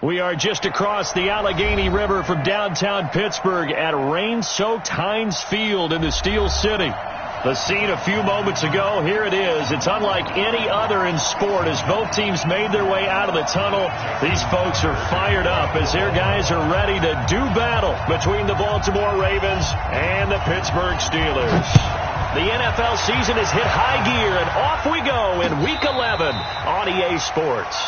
We are just across the Allegheny River from downtown Pittsburgh at rain-soaked Heinz Field in the Steel City. The scene a few moments ago, here it is. It's unlike any other in sport as both teams made their way out of the tunnel. These folks are fired up as their guys are ready to do battle between the Baltimore Ravens and the Pittsburgh Steelers. The NFL season has hit high gear, and off we go in Week 11 on EA Sports.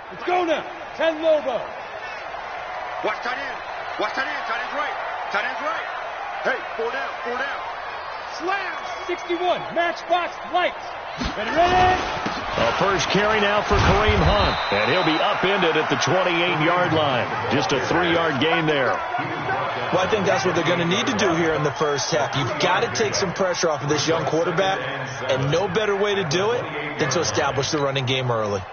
Let's go now. 10 Lobo. Watch tight end. Watch tight end. Tight end's right. Tight end's right. Hey, 4 down. 4 down. Slam. 61. Matchbox lights. Ready. A first carry now for Kareem Hunt. And he'll be upended at the 28-yard line. Just a 3-yard gain there. Well, I think that's what they're going to need to do here in the first half. You've got to take some pressure off of this young quarterback. And no better way to do it than to establish the running game early.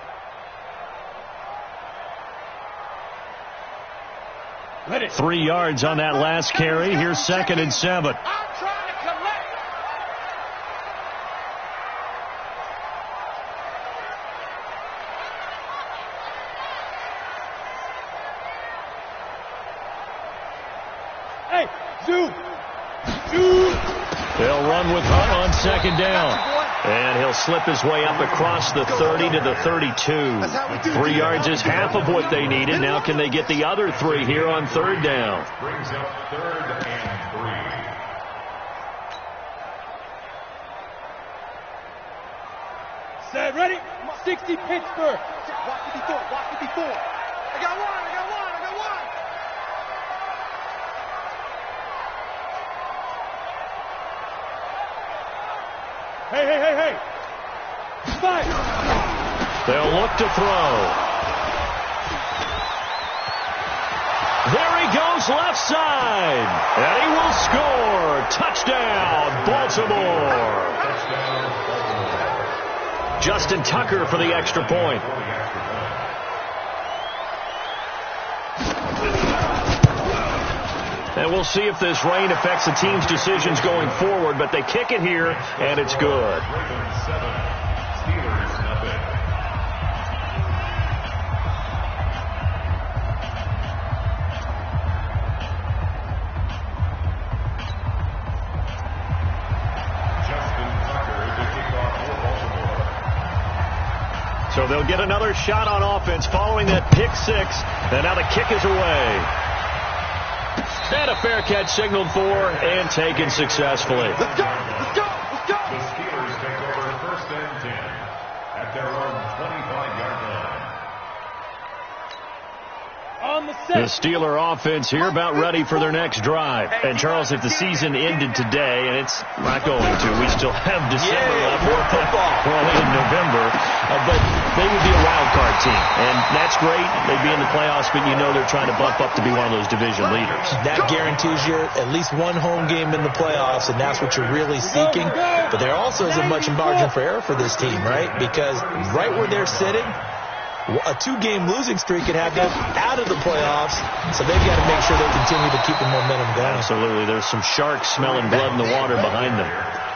3 yards on that last carry. Here's 2nd and 7. I'm trying to collect. Hey, zoom. They'll run with Hunt on 2nd down. And he'll slip his way up across the 30 to the 32. 3 yards is half of what they needed. Now can they get the other 3 here on 3rd down? Brings up 3rd and 3. Set, ready? 60 Pittsburgh. Watch it before. Watch it before. I got one. I got one. I got one. Hey. Fight. They'll look to throw. There he goes left side. And he will score. Touchdown, Baltimore. Justin Tucker for the extra point. And we'll see if this rain affects the team's decisions going forward, but they kick it here, and it's good. Ravens 7, Steelers nothing. Justin Tucker to kick off for Baltimore. So they'll get another shot on offense following that pick 6, and now the kick is away. And a fair catch signaled for and taken successfully. Let's go. Let's go. Let's go. The Steelers take over 1st and 10 at their own 25-yard line. On the The set. Steeler offense here about ready for their next drive. And, Charles, if the season ended today, and it's not going to, we still have December left. More football. We're only in November. But they would be a wild card team. And that's great. They'd be in the playoffs, but you know they're trying to bump up to be one of those division leaders. That guarantees you at least one home game in the playoffs, and that's what you're really seeking. But there also isn't much margin for error for this team, right? Because right where they're sitting, a 2-game losing streak could have them out of the playoffs, so they've got to make sure they continue to keep the momentum going. Absolutely. There's some sharks smelling blood in the water behind them.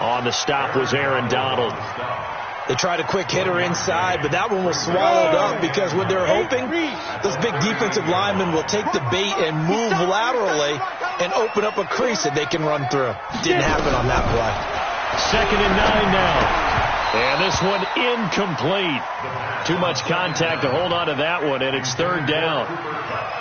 On the stop was Aaron Donald. They tried a quick hitter inside, but that one was swallowed up because what they're hoping, this big defensive lineman will take the bait and move laterally and open up a crease that they can run through. Didn't happen on that play. 2nd and 9 now. And this one incomplete. Too much contact to hold on to that one, and it's 3rd down.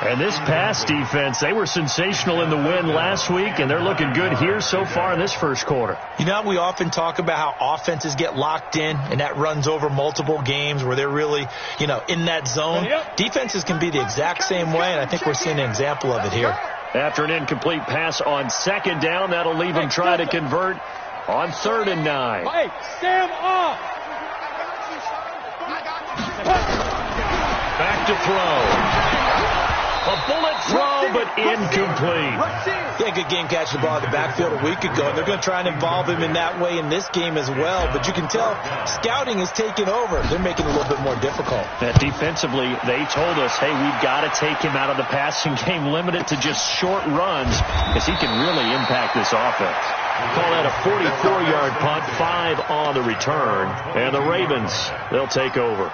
And this pass defense, they were sensational in the win last week, and they're looking good here so far in this first quarter. You know, we often talk about how offenses get locked in, and that runs over multiple games where they're really, in that zone. Defenses can be the exact same way, and I think we're seeing an example of it here. After an incomplete pass on 2nd down, that'll leave them trying to convert on 3rd and 9. Hey, Sam off. Back to throw. A bullet throw, but incomplete. Yeah, good game catching the ball in the backfield a week ago. They're going to try and involve him in that way in this game as well. But you can tell scouting is taking over. They're making it a little bit more difficult. Defensively, they told us, hey, we've got to take him out of the passing game, limit it to just short runs, because he can really impact this offense. Call that a 44-yard punt, 5 on the return. And the Ravens, they'll take over.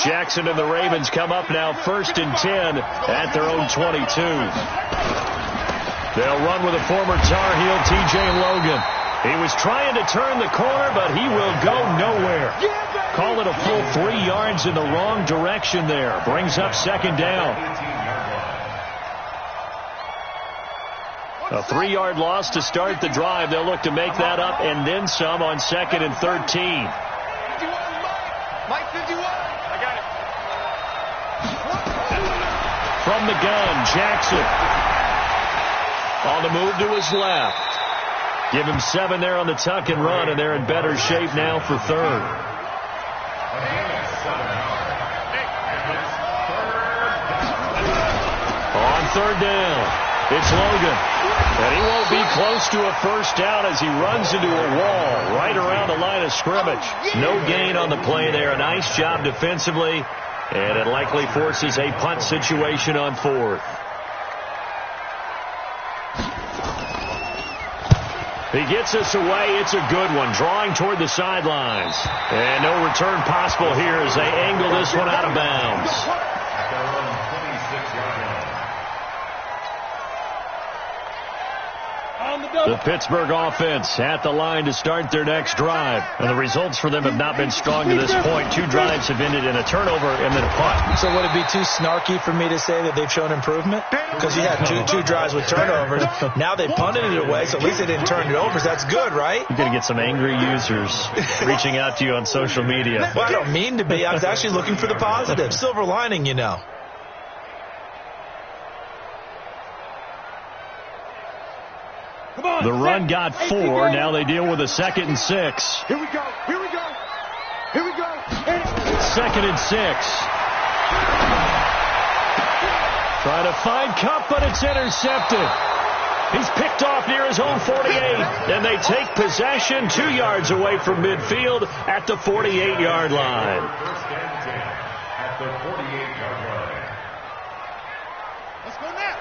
Jackson and the Ravens come up now 1st and 10 at their own 22. They'll run with a former Tar Heel, T.J. Logan. He was trying to turn the corner, but he will go nowhere. Call it a full 3 yards in the wrong direction there. Brings up 2nd down. A 3-yard loss to start the drive. They'll look to make that up and then some on 2nd and 13. Mike 51. I got it. From the gun, Jackson. On the move to his left. Give him 7 there on the tuck and run, and they're in better shape now for 3rd. On 3rd down, it's Logan. And he won't be close to a first down as he runs into a wall right around the line of scrimmage. No gain on the play there. A nice job defensively, and it likely forces a punt situation on 4th. He gets us away. It's a good one. Drawing toward the sidelines. And no return possible here as they angle this one out of bounds. The Pittsburgh offense at the line to start their next drive. And the results for them have not been strong to this point. 2 drives have ended in a turnover and then a punt. So would it be too snarky for me to say that they've shown improvement? Because you had two drives with turnovers. Now they punted it away, so at least they didn't turn it over. So that's good, right? You're going to get some angry users reaching out to you on social media. Well, I don't mean to be. I was actually looking for the positive. Silver lining, you know. The run got 4. Now they deal with a 2nd and 6. Here we go. Here we go. Here we go. 2nd and 6. Trying to find Cup, but it's intercepted. He's picked off near his own 48. And they take possession 2 yards away from midfield at the 48-yard line. First and 10 at the 48-yard line. Let's go now.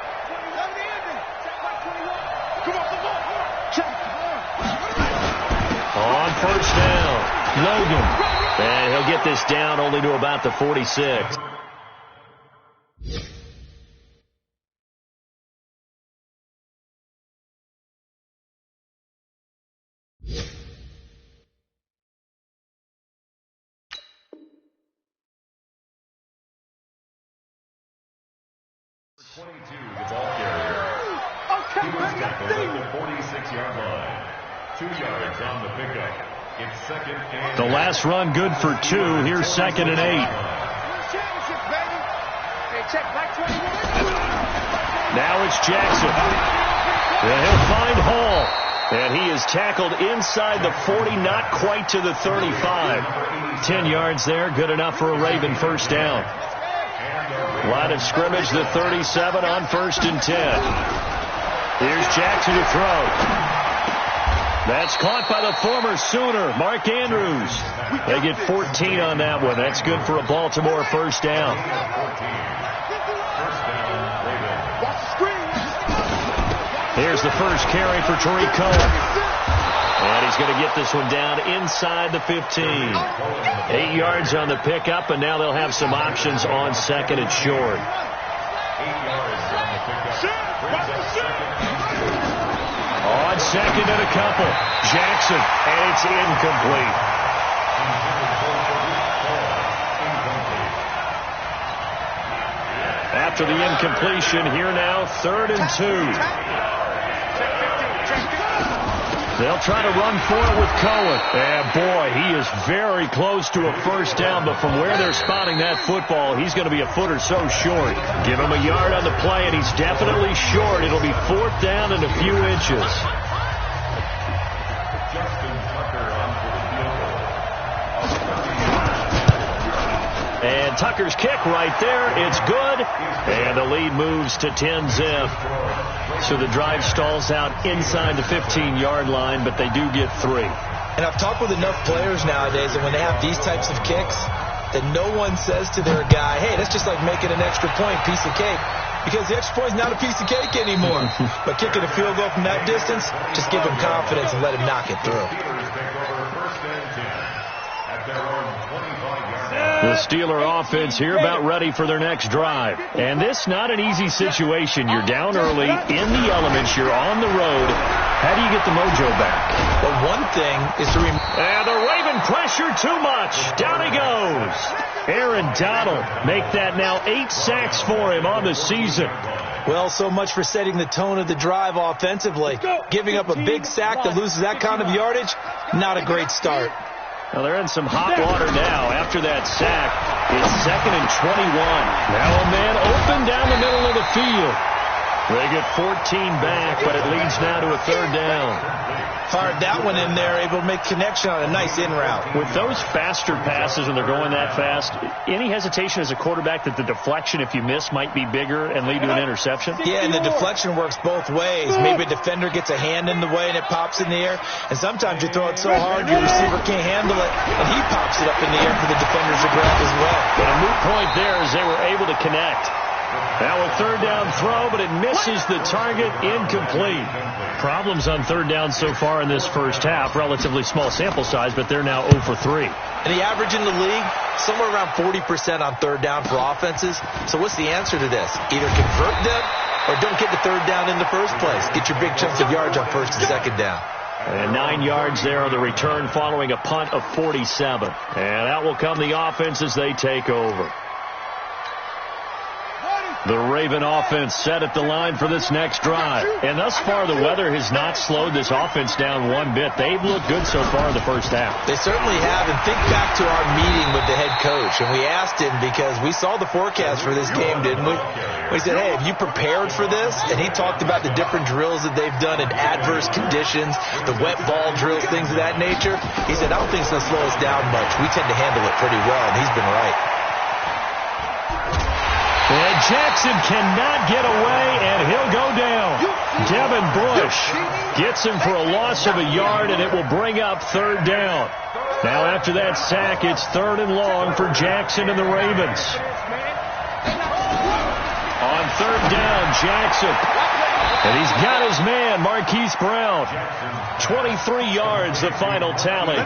Come on, come on. On 1st down, Logan. And he'll get this down only to about the 46. The ball carrier. He was tackled at the 46-yard line. 2 yards on the pickup. It's 2nd and... The last run good for 2. Here's 2nd and 8. Now it's Jackson. And he'll find Hall. And he is tackled inside the 40, not quite to the 35. 10 yards there, good enough for a Raven first down. Line of scrimmage, the 37 on 1st and 10. Here's Jackson to throw. That's caught by the former Sooner, Mark Andrews. They get 14 on that one. That's good for a Baltimore first down. Here's the first carry for Tariq Cohen. And he's going to get this one down inside the 15. 8 yards on the pickup, and now they'll have some options on 2nd and short. 8 yards on the pickup. On 2nd and a couple. Jackson, and it's incomplete. After the incompletion, here now, 3rd and 2. They'll try to run for it with Cohen. And, boy, he is very close to a first down, but from where they're spotting that football, he's going to be a foot or so short. Give him a yard on the play, and he's definitely short. It'll be 4th down and a few inches. And And Tucker's kick right there. It's good. And the lead moves to 10-zip. So the drive stalls out inside the 15-yard line, but they do get 3. And I've talked with enough players nowadays that when they have these types of kicks, that no one says to their guy, hey, that's just like making an extra point, piece of cake. Because the extra point is not a piece of cake anymore. But kicking a field goal from that distance, just give him confidence and let him knock it through. The Steeler offense here about ready for their next drive. And this not an easy situation. You're down early, in the elements, you're on the road. How do you get the mojo back? Well, one thing is to and the Raven pressure too much. Down he goes. Aaron Donald make that now 8 sacks for him on the season. Well, so much for setting the tone of the drive offensively. Giving up a big sack that loses that kind of yardage, not a great start. Well, they're in some hot water now after that sack. It's 2nd and 21. Now a man open down the middle of the field. They get 14 back, but it leads now to a 3rd down. Fired that one in there, able to make connection on a nice in route. With those faster passes when they're going that fast, any hesitation as a quarterback that the deflection, if you miss, might be bigger and lead to an interception? Yeah, and the deflection works both ways. Maybe a defender gets a hand in the way and it pops in the air. And sometimes you throw it so hard your receiver can't handle it, and he pops it up in the air for the defenders to grab as well. But a moot point there as they were able to connect. Now a 3rd down throw, but it misses the target, incomplete. Problems on 3rd down so far in this first half. Relatively small sample size, but they're now 0 for 3. And the average in the league, somewhere around 40% on 3rd down for offenses. So what's the answer to this? Either convert them or don't get the 3rd down in the first place. Get your big chunks of yards on 1st and 2nd down. And 9 yards there on the return following a punt of 47. And out will come the offense as they take over. The Raven offense set at the line for this next drive. And thus far, the weather has not slowed this offense down one bit. They've looked good so far in the first half. They certainly have. And think back to our meeting with the head coach. And we asked him because we saw the forecast for this game, didn't we? We said, hey, have you prepared for this? And he talked about the different drills that they've done in adverse conditions, the wet ball drills, things of that nature. He said, I don't think it's going to slow us down much. We tend to handle it pretty well, and he's been right. And Jackson cannot get away, and he'll go down. Devin Bush gets him for a loss of a yard, and it will bring up 3rd down. Now after that sack, it's 3rd and long for Jackson and the Ravens. On 3rd down, Jackson. And he's got his man, Marquise Brown. 23 yards, the final tally.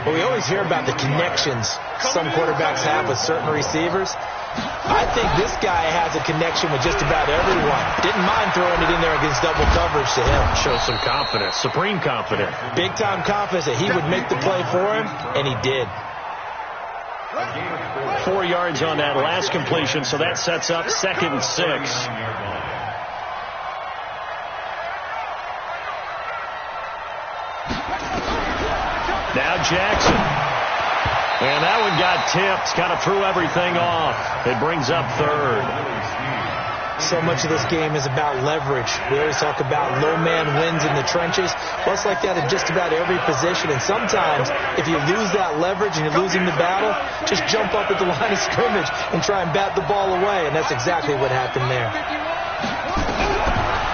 Well, we always hear about the connections some quarterbacks have with certain receivers. I think this guy has a connection with just about everyone. Didn't mind throwing it in there against double coverage to him. Shows some confidence, supreme confidence. Big-time confidence that he would make the play for him, and he did. 4 yards on that last completion, so that sets up 2nd and 6. Now Jackson. And that one got tipped. Kind of threw everything off. It brings up 3rd. So much of this game is about leverage. We always talk about low man wins in the trenches. Well, it's like that in just about every position. And sometimes, if you lose that leverage and you're losing the battle, just jump up at the line of scrimmage and try and bat the ball away. And that's exactly what happened there.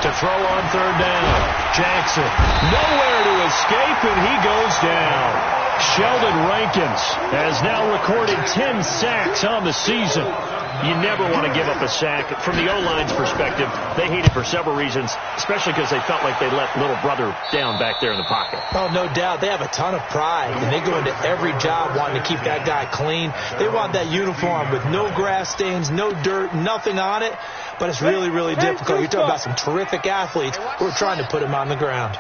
To throw on 3rd down. Jackson. Nowhere to escape, and he goes down. Sheldon Rankins has now recorded 10 sacks on the season. You never want to give up a sack. From the O-line's perspective, they hate it for several reasons, especially because they felt like they let little brother down back there in the pocket. Oh, no doubt. They have a ton of pride, and they go into every job wanting to keep that guy clean. They want that uniform with no grass stains, no dirt, nothing on it. But it's really, really difficult. You're talking about some terrific athletes who are trying to put him on the ground.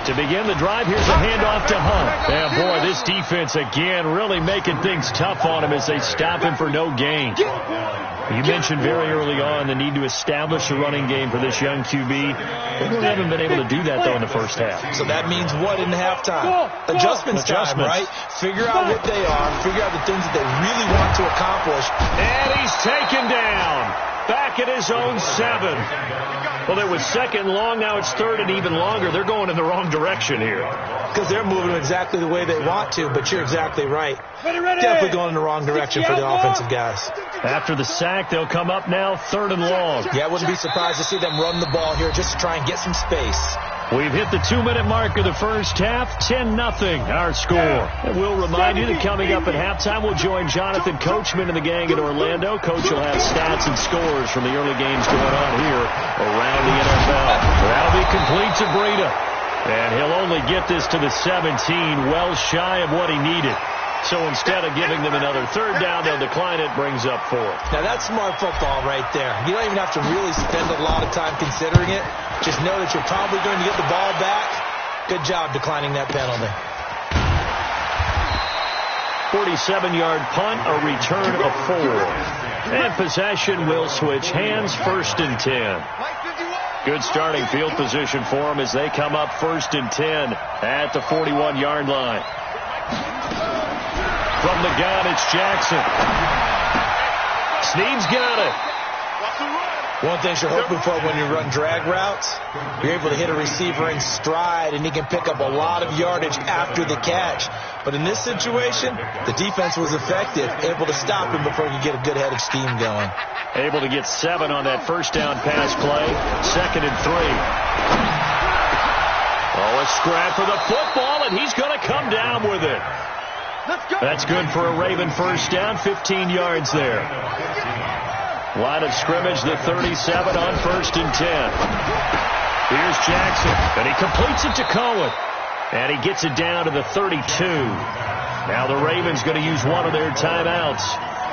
To begin the drive, here's a handoff to Hunt. And, boy, this defense, again, really making things tough on him as they stop him for no gain. You mentioned very early on the need to establish a running game for this young QB. They really haven't been able to do that, though, in the first half. So that means what in halftime? Adjustments time, right? Figure out what they are. Figure out the things that they really want to accomplish. And he's taken down. Back at his own 7. Well, it was second long. Now it's third and even longer. They're going in the wrong direction here. Because they're moving exactly the way they want to, but you're exactly right. Definitely going in the wrong direction for the offensive guys. After the sack, they'll come up now third and long. Yeah, I wouldn't be surprised to see them run the ball here just to try and get some space. We've hit the 2-minute mark of the first half, 10-0 our score. And we'll remind you that coming up at halftime, we'll join Jonathan Coachman and the gang in Orlando. Coach will have stats and scores from the early games going on here around the NFL. That'll be complete to Breida. And he'll only get this to the 17, well shy of what he needed. So instead of giving them another third down, they'll decline it, brings up 4. Now, that's smart football right there. You don't even have to really spend a lot of time considering it. Just know that you're probably going to get the ball back. Good job declining that penalty. 47-yard punt, a return of 4. And possession will switch hands, 1st and 10. Good starting field position for them as they come up 1st and 10 at the 41-yard line. From the gun, it's Jackson. Snead's got it. One thing you're hoping for when you run drag routes, you're able to hit a receiver in stride, and he can pick up a lot of yardage after the catch. But in this situation, the defense was effective, able to stop him before he could get a good head of steam going. Able to get 7 on that first down pass play. 2nd and 3. Oh, a scrap for the football, and he's going to come down with it. That's good for a Raven first down, 15 yards there. Line of scrimmage, the 37 on 1st and 10. Here's Jackson, and he completes it to Cohen. And he gets it down to the 32. Now the Ravens going to use one of their timeouts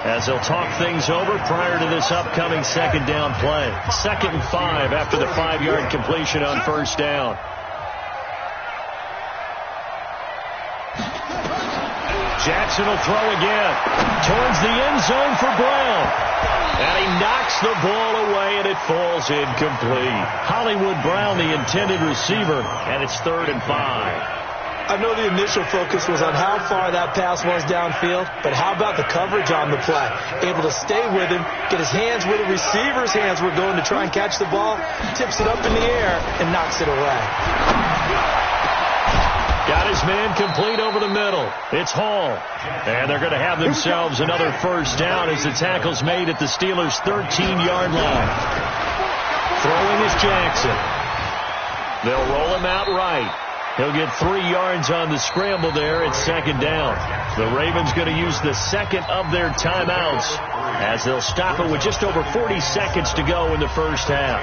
as they'll talk things over prior to this upcoming second down play. 2nd and 5 after the 5-yard completion on first down. Jackson will throw again towards the end zone for Brown. And he knocks the ball away, and it falls incomplete. Hollywood Brown, the intended receiver, and it's 3rd and 5. I know the initial focus was on how far that pass was downfield, but how about the coverage on the play? Able to stay with him, get his hands where the receiver's hands were going to try and catch the ball, tips it up in the air, and knocks it away. Got his man complete over the middle. It's Hall. And they're going to have themselves another first down as the tackle's made at the Steelers' 13-yard line. Throwing is Jackson. They'll roll him out right. He'll get 3 yards on the scramble there at 2nd down. The Ravens going to use the 2nd of their timeouts as they'll stop it with just over 40 seconds to go in the first half.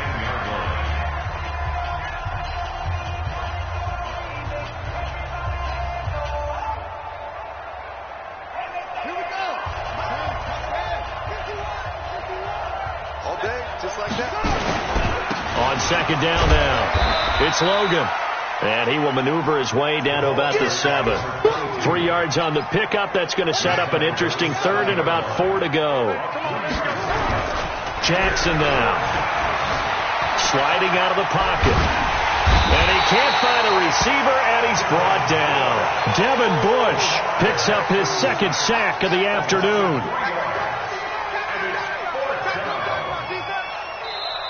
On 2nd down now, it's Logan. And he will maneuver his way down to about the 7. 3 yards on the pickup. That's going to set up an interesting 3rd and about 4 to go. Jackson now. Sliding out of the pocket. And he can't find a receiver, and he's brought down. Devin Bush picks up his 2nd sack of the afternoon.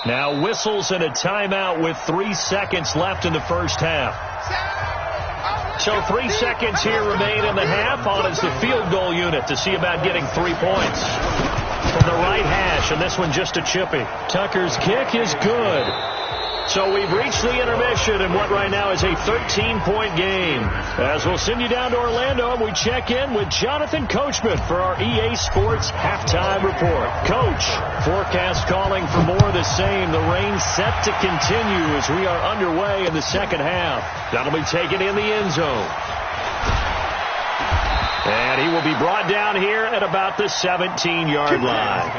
Now whistles and a timeout with 3 seconds left in the first half. So 3 seconds here remain in the half. On is the field goal unit to see about getting 3 points. From the right hash, and this one just a chippy. Tucker's kick is good. So we've reached the intermission in what right now is a 13-point game. As we'll send you down to Orlando, and we check in with Jonathan Coachman for our EA Sports Halftime Report. Coach, forecast calling for more of the same. The rain set to continue as we are underway in the second half. That'll be taken in the end zone. And he will be brought down here at about the 17-yard line.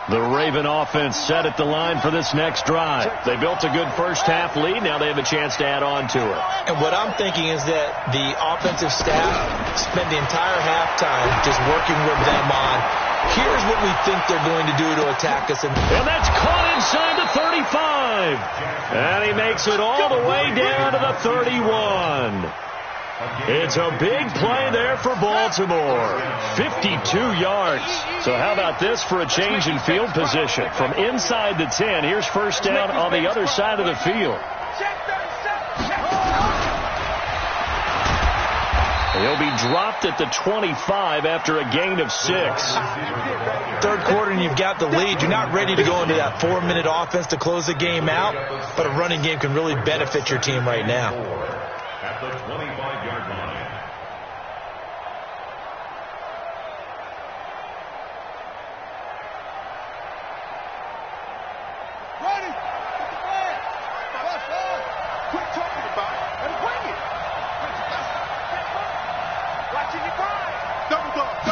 The Raven offense set at the line for this next drive. They built a good first-half lead. Now they have a chance to add on to it. And what I'm thinking is that the offensive staff spend the entire halftime just working with them on, here's what we think they're going to do to attack us. And that's caught inside the 35. And he makes it all the way down to the 31. It's a big play there for Baltimore. 52 yards. So how about this for a change in field position? From inside the 10, here's first down on the other side of the field. He'll be dropped at the 25 after a gain of 6. Third quarter and you've got the lead. You're not ready to go into that 4-minute offense to close the game out, but a running game can really benefit your team right now. At the 25-yard line. Ready. Quit talking about it and bring it. Watching your grind. Double dog.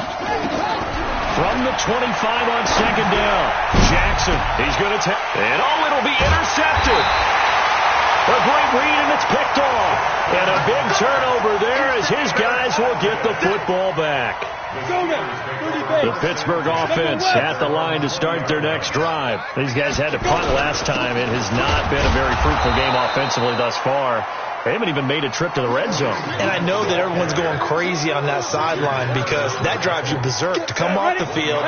From the 25 on second down, Jackson, he's going to take, and it'll be intercepted. A great read, and it's picked off. And a big turnover there as his guys will get the football back. The Pittsburgh offense at the line to start their next drive. These guys had to punt last time. It has not been a very fruitful game offensively thus far. They haven't even made a trip to the red zone. And I know that everyone's going crazy on that sideline because that drives you berserk to come off the field,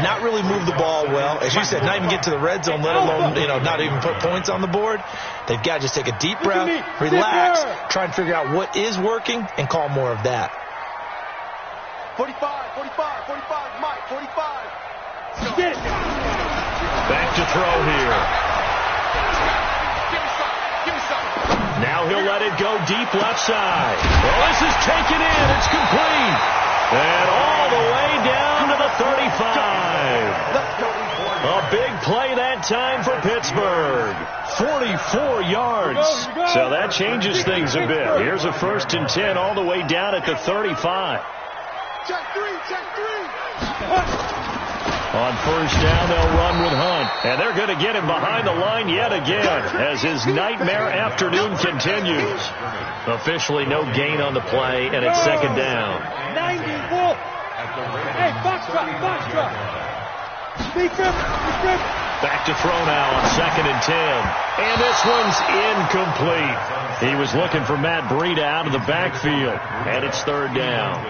not really move the ball well. As you said, not even get to the red zone, let alone, not even put points on the board. They've got to just take a deep breath, relax, try and figure out what is working, and call more of that. 45, Mike, 45. Back to throw here. Give me some. Now he'll let it go deep left side. Well, this is taken in. It's complete. And all the way down to the 35. A big play that time for Pittsburgh. 44 yards. So that changes things a bit. Here's a 1st and 10 all the way down at the 35. Check three. On first down, they'll run with Hunt. And they're going to get him behind the line yet again as his nightmare afternoon continues. Officially no gain on the play, and it's second down. 90 Wolf. Hey, box drop. Speak grip. Back to throw now on 2nd and 10. And this one's incomplete. He was looking for Matt Breida out of the backfield. And it's 3rd down.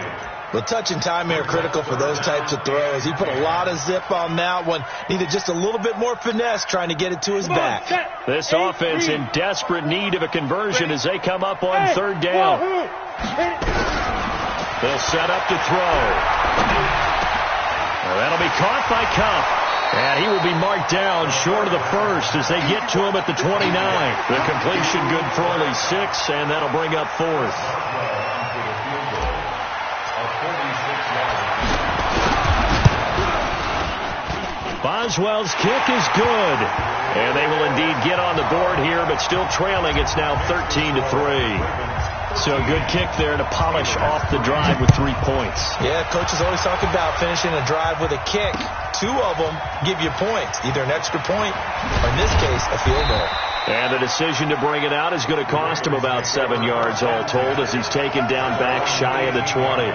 The touch and time are critical for those types of throws. He put a lot of zip on that one. Needed just a little bit more finesse trying to get it to his back. This offense in desperate need of a conversion as they come up on 3rd down. They'll set up to throw. Well, that'll be caught by Cup. And he will be marked down short of the 1st as they get to him at the 29. The completion good for only 6, and that'll bring up 4th. Boswell's kick is good. And they will indeed get on the board here, but still trailing. It's now 13-3. So a good kick there to polish off the drive with 3 points. Yeah, coaches always talk about finishing a drive with a kick. 2 of them give you points, either an extra point or, in this case, a field goal. And the decision to bring it out is going to cost him about 7 yards all told as he's taken down back shy of the 20.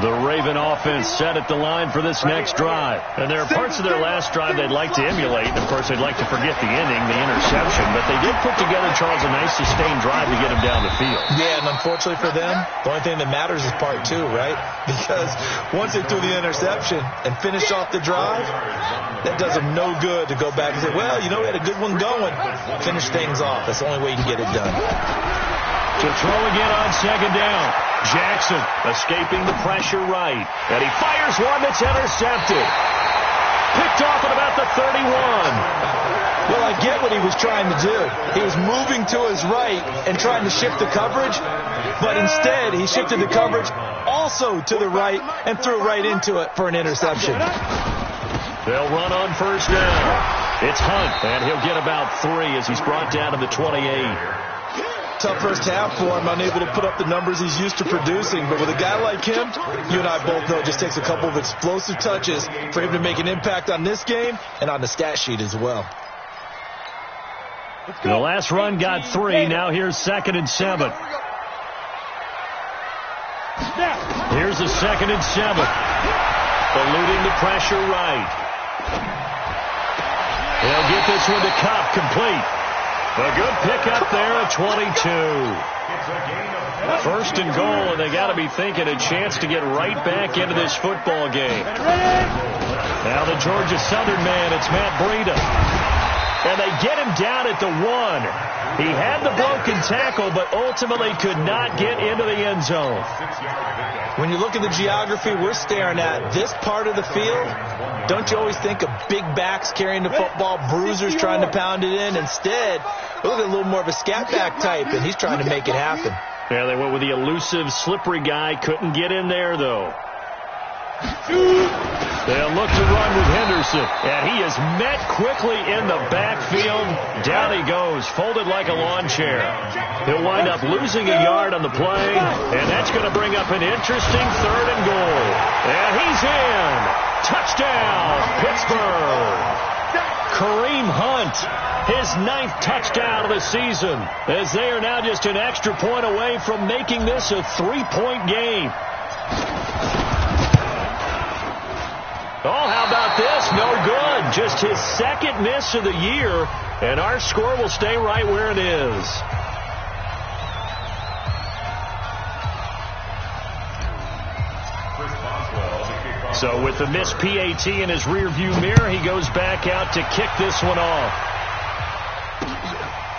The Raven offense set at the line for this next drive. And there are parts of their last drive they'd like to emulate. And, of course, they'd like to forget the inning, the interception. But they did put together, Charles, a nice sustained drive to get him down the field. Yeah, and unfortunately for them, the only thing that matters is part 2, right? Because once they threw the interception and finished off the drive, that does them no good to go back and say, well, we had a good one going. Finish things off. That's the only way you can get it done. To throw again on 2nd down. Jackson escaping the pressure right. And he fires one that's intercepted. Picked off at about the 31. Well, I get what he was trying to do. He was moving to his right and trying to shift the coverage. But instead, he shifted the coverage also to the right and threw right into it for an interception. They'll run on first down. It's Hunt, and he'll get about 3 as he's brought down to the 28. tough first half for him, unable to put up the numbers he's used to producing. But with a guy like him, you and I both know it just takes a couple of explosive touches for him to make an impact on this game and on the stat sheet as well. The last run got 3. Now here's 2nd and 7. Here's a 2nd and 7. Eluding the pressure right. He'll get this one to Cup, complete. A good pickup there at 22. 1st and goal, and they got to be thinking a chance to get right back into this football game. Now the Georgia Southern man, it's Matt Breida. And they get him down at the 1. He had the broken tackle, but ultimately could not get into the end zone. When you look at the geography we're staring at, this part of the field, don't you always think of big backs carrying the football, bruisers trying to pound it in? Instead, look at a little more of a scat back type, and he's trying to make it happen. Yeah, they went with the elusive, slippery guy. Couldn't get in there, though. They'll look to run with Henderson, and he is met quickly in the backfield. Down he goes, folded like a lawn chair. He'll wind up losing a yard on the play, and that's going to bring up an interesting 3rd and goal. And he's in. Touchdown, Pittsburgh. Kareem Hunt, his 9th touchdown of the season, as they are now just an extra point away from making this a 3-point game. Oh, how about this? No good. Just his 2nd miss of the year, and our score will stay right where it is. So with the missed PAT in his rearview mirror, he goes back out to kick this one off.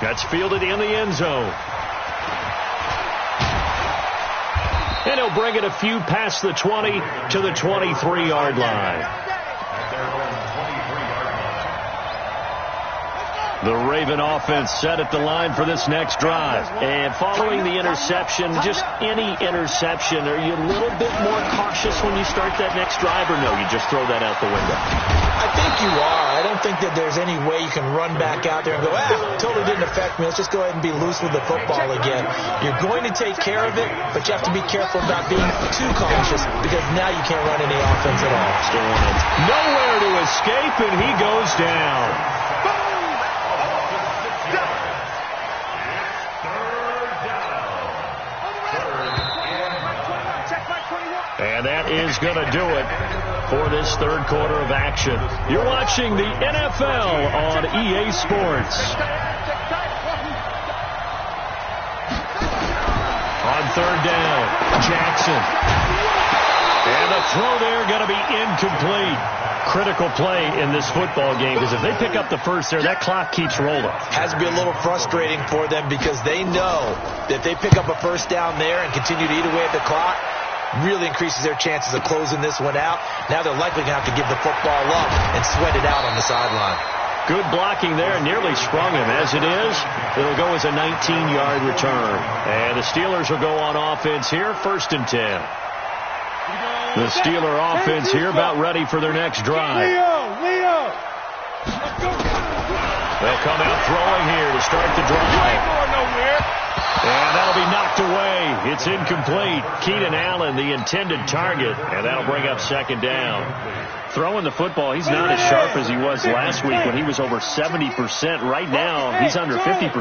That's fielded in the end zone. And he'll bring it a few past the 20 to the 23-yard line. The Raven offense set at the line for this next drive. And following the interception, just any interception, are you a little bit more cautious when you start that next drive, or no, you just throw that out the window? I think you are. I don't think that there's any way you can run back out there and go, totally didn't affect me. Let's just go ahead and be loose with the football again. You're going to take care of it, but you have to be careful about being too cautious because now you can't run any offense at all. Still on it. Nowhere to escape, and he goes down. And that is going to do it for this 3rd quarter of action. You're watching the NFL on EA Sports. On 3rd down, Jackson. And the throw there going to be incomplete. Critical play in this football game, because if they pick up the first there, that clock keeps rolling. Has to be a little frustrating for them because they know that they pick up a first down there and continue to eat away at the clock, really increases their chances of closing this one out. Now they're likely going to have to give the football up and sweat it out on the sideline. Good blocking there, nearly sprung him. As it is, it'll go as a 19-yard return. And the Steelers will go on offense here, 1st and 10. The Steeler offense here about ready for their next drive. Leo! They'll come out throwing here to start the drive. And that'll be knocked away. It's incomplete. Keenan Allen, the intended target, and that'll bring up 2nd down. Throwing the football, he's not as sharp as he was last week when he was over 70%. Right now, he's under 50%.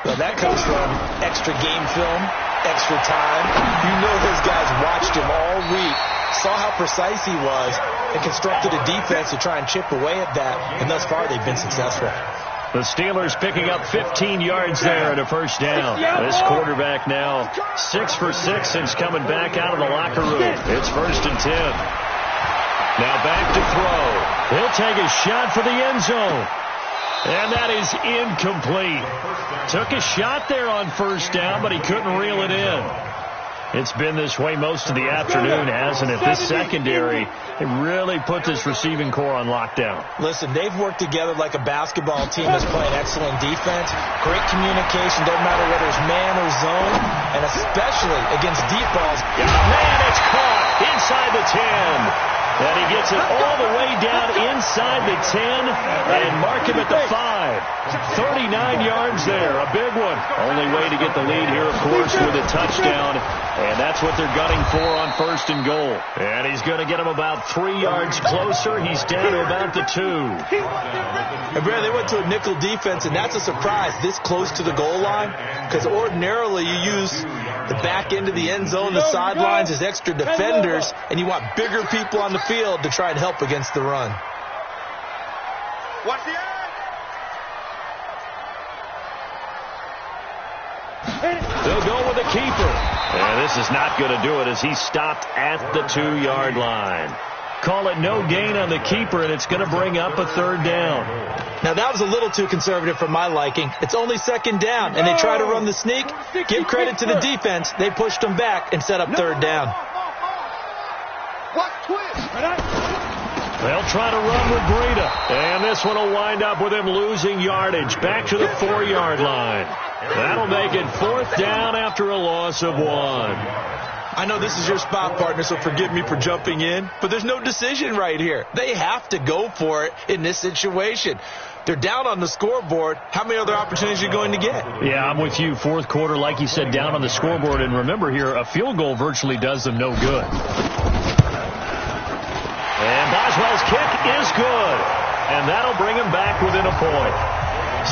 Well, that comes from extra game film, extra time. You know those guys watched him all week, saw how precise he was, and constructed a defense to try and chip away at that, and thus far they've been successful. The Steelers picking up 15 yards there at a 1st down. This quarterback now 6 for 6 since coming back out of the locker room. It's 1st and 10. Now back to throw. He'll take a shot for the end zone. And that is incomplete. Took a shot there on 1st down, but he couldn't reel it in. It's been this way most of the afternoon, hasn't it? This secondary, it really put this receiving core on lockdown. Listen, they've worked together like a basketball team that's playing excellent defense. Great communication, doesn't matter whether it's man or zone, and especially against deep balls. Man, it's caught inside the 10. And he gets it all the way down inside the 10 and mark him at the 5. 39 yards there, a big one. Only way to get the lead here, of course, with a touchdown. And that's what they're gunning for on 1st and goal. And he's going to get him about 3 yards closer. He's down to about the 2. And Brad, they went to a nickel defense, and that's a surprise this close to the goal line, because ordinarily you use the back end of the end zone, the sidelines as extra defenders, and you want bigger people on the field to try and help against the run. Watch the end. They'll go with the keeper. And this is not going to do it as he's stopped at the 2-yard line. Call it no gain on the keeper, and it's going to bring up a 3rd down. Now, that was a little too conservative for my liking. It's only 2nd down, and they try to run the sneak. Give credit to the defense. They pushed them back and set up 3rd down. What twist? They'll try to run with Breida. And this one will wind up with him losing yardage. Back to the 4-yard line. That'll make it 4th down after a loss of 1. I know this is your spot, partner, so forgive me for jumping in, but there's no decision right here. They have to go for it in this situation. They're down on the scoreboard. How many other opportunities are you going to get? Yeah, I'm with you. 4th quarter, like you said, down on the scoreboard. And remember here, a field goal virtually does them no good. And Boswell's kick is good. And that'll bring him back within a point.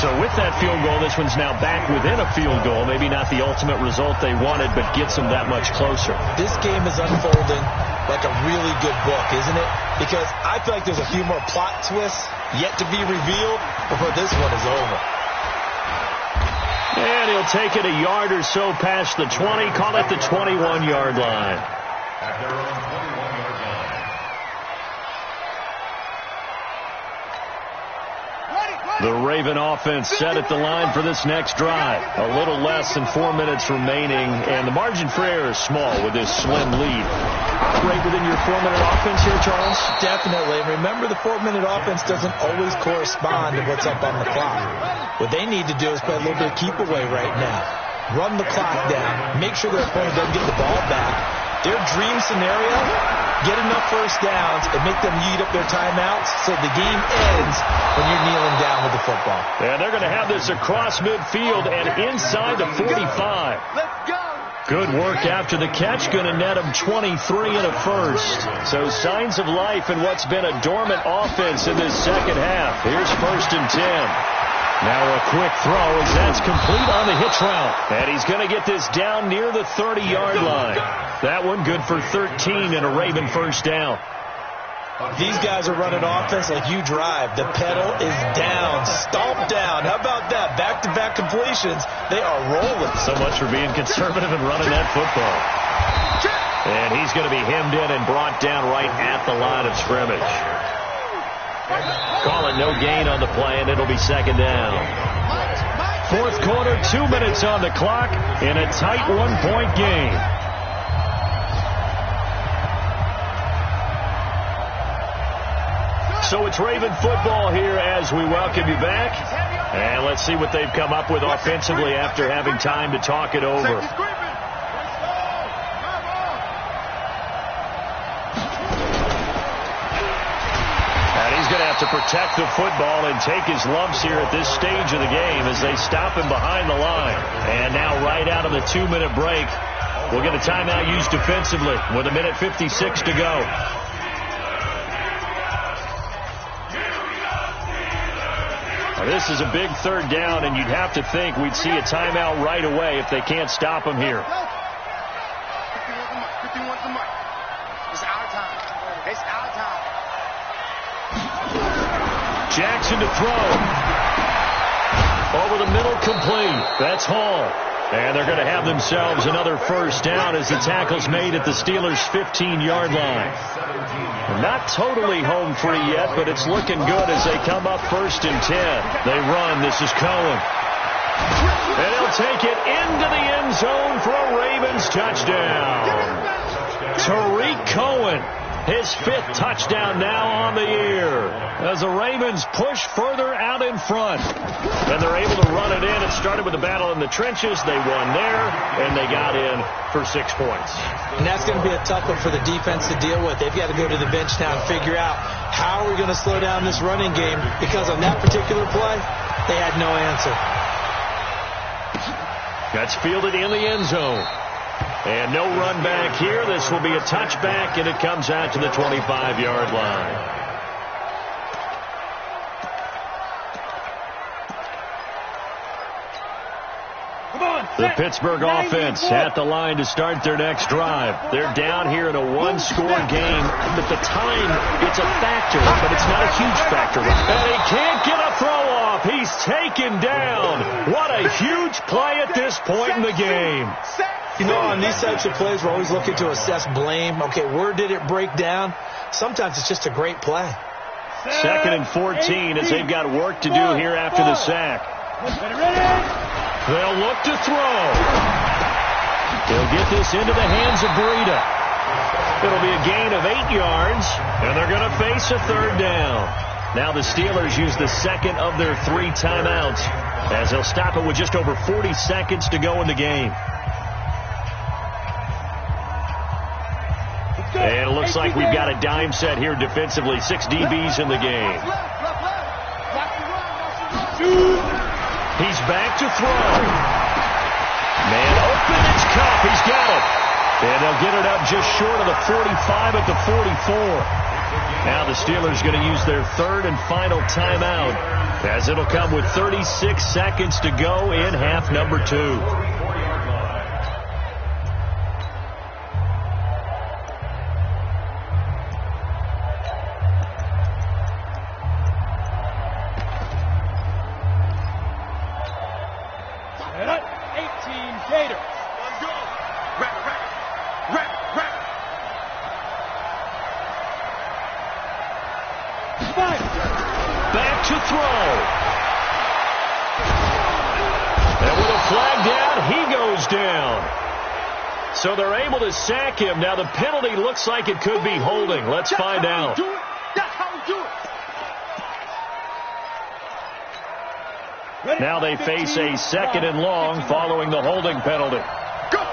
So with that field goal, this one's now back within a field goal. Maybe not the ultimate result they wanted, but gets them that much closer. This game is unfolding like a really good book, isn't it? Because I feel like there's a few more plot twists yet to be revealed before this one is over. And he'll take it a yard or so past the 20, call it the 21-yard line. At their own 21-yard line. The Raven offense set at the line for this next drive. A little less than 4 minutes remaining, and the margin for error is small with this slim lead. Operate within your 4-minute offense here, Charles? Definitely. And remember, the 4-minute offense doesn't always correspond to what's up on the clock. What they need to do is play a little bit of keep away right now. Run the clock down. Make sure their opponent doesn't get the ball back. Their dream scenario, get enough first downs and make them eat up their timeouts so the game ends when you're kneeling down with the football. And they're going to have this across midfield and inside the 45. Let's go. Good work after the catch. Going to net him 23 and a first. So signs of life in what's been a dormant offense in this second half. Here's 1st and 10. Now a quick throw as that's complete on the hitch route. And he's going to get this down near the 30-yard line. That one good for 13 and a Raven first down. These guys are running offense like you drive. The pedal is down. Stomp down. How about that? Back-to-back completions. They are rolling. So much for being conservative and running that football. And he's going to be hemmed in and brought down right at the line of scrimmage. Call it no gain on the play, and it'll be 2nd down. 4th quarter, 2 minutes on the clock in a tight 1-point game. So it's Raven football here as we welcome you back. And let's see what they've come up with offensively after having time to talk it over. He's going to have to protect the football and take his lumps here at this stage of the game as they stop him behind the line. And now right out of the 2-minute break, we'll get a timeout used defensively with 1:56 to go. Now, this is a big 3rd down, and you'd have to think we'd see a timeout right away if they can't stop him here. 51's the mark. It's our time. It's our time. Jackson to throw. Over the middle, complete. That's Hall. And they're going to have themselves another first down as the tackle's made at the Steelers' 15-yard line. Not totally home free yet, but it's looking good as they come up 1st and 10. They run. This is Cohen. And he'll take it into the end zone for a Ravens touchdown. Tariq Cohen His 5th touchdown now on the year as the Ravens push further out in front. And they're able to run it in. It started with a battle in the trenches. They won there, and they got in for 6 points. And that's going to be a tough one for the defense to deal with. They've got to go to the bench now and figure out how are we going to slow down this running game, because on that particular play, they had no answer. That's fielded in the end zone. And no run back here. This will be a touchback, and it comes out to the 25-yard line. The Pittsburgh offense at the line to start their next drive. They're down here in a one-score game, but the time, it's a factor, but it's not a huge factor. And he can't get a throw-off. He's taken down. What a huge play at this point in the game. You know, on these types of plays, we're always looking to assess blame. Okay, where did it break down? Sometimes it's just a great play. 2nd and 14 as they've got work to do here after the sack. They'll look to throw. They'll get this into the hands of Breida. It'll be a gain of 8 yards, and they're going to face a 3rd down. Now the Steelers use the 2nd of their 3 timeouts as they'll stop it with just over 40 seconds to go in the game. And it looks like we've got a dime set here defensively. 6 DBs in the game. He's back to throw. Man open, it's Cup. He's got it. And they'll get it up just short of the 45 at the 44. Now the Steelers going to use their 3rd and final timeout, as it'll come with 36 seconds to go in half number 2. Back to throw. And with a flag down, he goes down. So they're able to sack him. Now the penalty looks like it could be holding. Let's find out. Now they face a 2nd and long following the holding penalty. Go!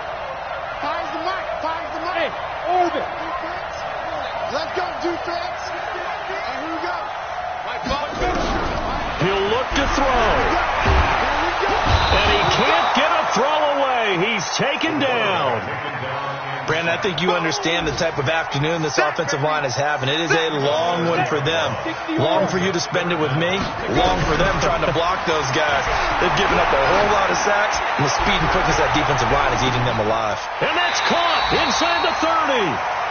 Fires the mic. Fires the mic. Hey, orbit. Let's go, defense. And here we go. He'll look to throw. And he can't get a throw away. He's taken down. Brandon, I think you understand the type of afternoon this offensive line is having. It is a long one for them. Long for you to spend it with me. Long for them trying to block those guys. They've given up a whole lot of sacks, and the speed and quickness of that defensive line is eating them alive. And that's caught inside the 30.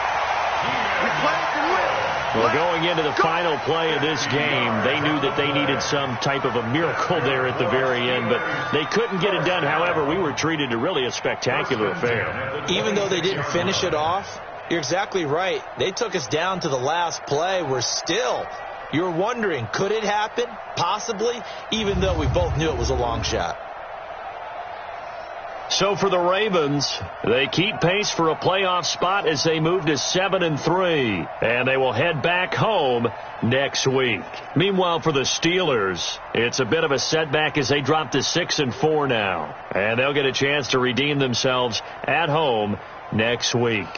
Well, going into the final play of this game, they knew that they needed some type of a miracle there at the very end, but they couldn't get it done. However, we were treated to really a spectacular affair. Even though they didn't finish it off, you're exactly right. They took us down to the last play. We're still, you're wondering, could it happen? Possibly, even though we both knew it was a long shot. So for the Ravens, they keep pace for a playoff spot as they move to 7-3, and they will head back home next week. Meanwhile, for the Steelers, it's a bit of a setback as they drop to 6-4 now, and they'll get a chance to redeem themselves at home next week.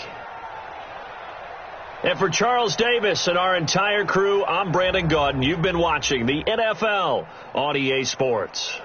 And for Charles Davis and our entire crew, I'm Brandon Gaudin. You've been watching the NFL on EA Sports.